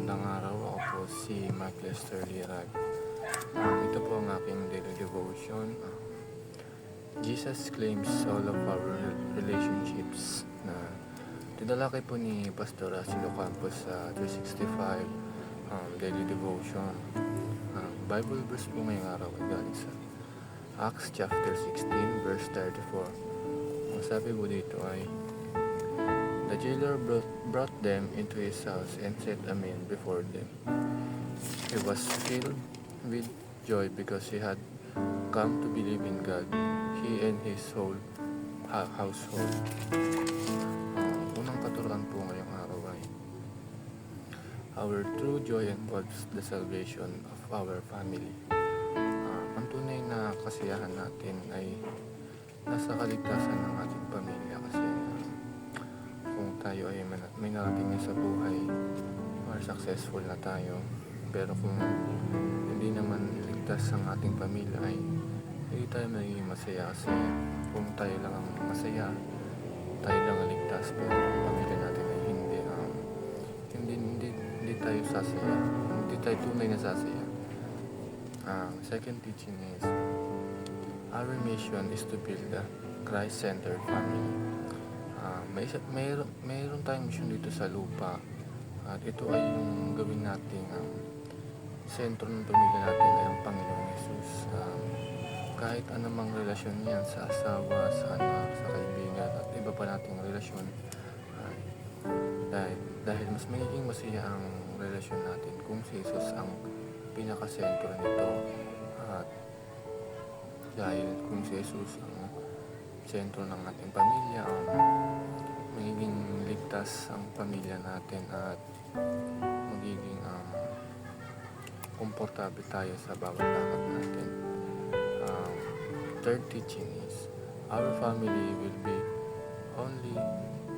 Magandang araw, ako po si Mike Lester Lirag. Ito po ang aking daily devotion. Jesus claims all of our relationships. Tinalakay po ni Pastor Asilo Campos sa 365 daily devotion. Bible verse po ngayong araw ay galing sa Acts chapter 16 verse 34. Ang sabi po dito ay, the jailer brought them into his house and set a meal before them. He was filled with joy because he had come to believe in God, he and his whole household. Unang katuruan po ngayong araw ay, our true joy involves the salvation of our family. Ang tunay na kasiyahan natin ay nasa kaligtasan ng ating pamilya, kasi kung tayo ay may narating sa buhay or successful na tayo, pero kung hindi naman ligtas ang ating pamilya ay hindi tayo magiging masaya, kasi kung tayo lang ang masaya, tayo lang ang ligtas, pero kung pamilya natin ay hindi tayo sasaya, hindi tayo tunay na sasaya. Second teaching is, our mission is to build a Christ-centered family. Mayroon tayong mission dito sa lupa, at ito ay yung gawin natin sentro ng pamilya natin ay ang Panginoong Jesus. Kahit anumang relasyon yan, sa asawa, sa anak, sa kaibigan, at iba pa nating relasyon, dahil mas magiging masaya ang relasyon natin kung si Jesus ang pinakasentro nito, at dahil kung si Jesus ang sentro ng ating pamilya, magiging ligtas ang pamilya natin at magiging komportable tayo sa bawat lakad natin. Third teaching is, our family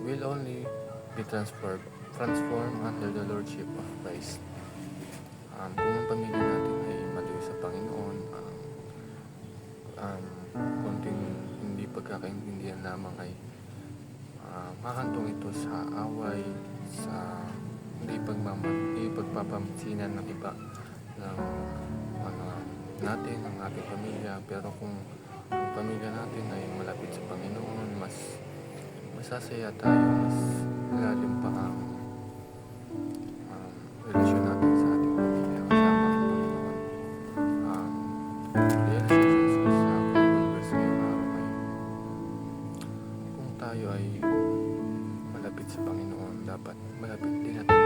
will only be transformed under the Lordship of Christ. Kung ang pamilya natin ay maliw sa Panginoon, konting hindi pagkakaintindihan lamang ay makakantong ito sa away, sa hindi pagpapansinan ng iba ng natin, ng ating pamilya. Pero kung ang pamilya natin ay malapit sa Panginoon, mas masasaya tayo, mas lalim pa ang relasyon natin sa ating pamilya kasama ang Panginoon. Realizations ko sa Bible verse ngayong araw ay, kung tayo ay malapit sa Panginoon, dapat malapit din natin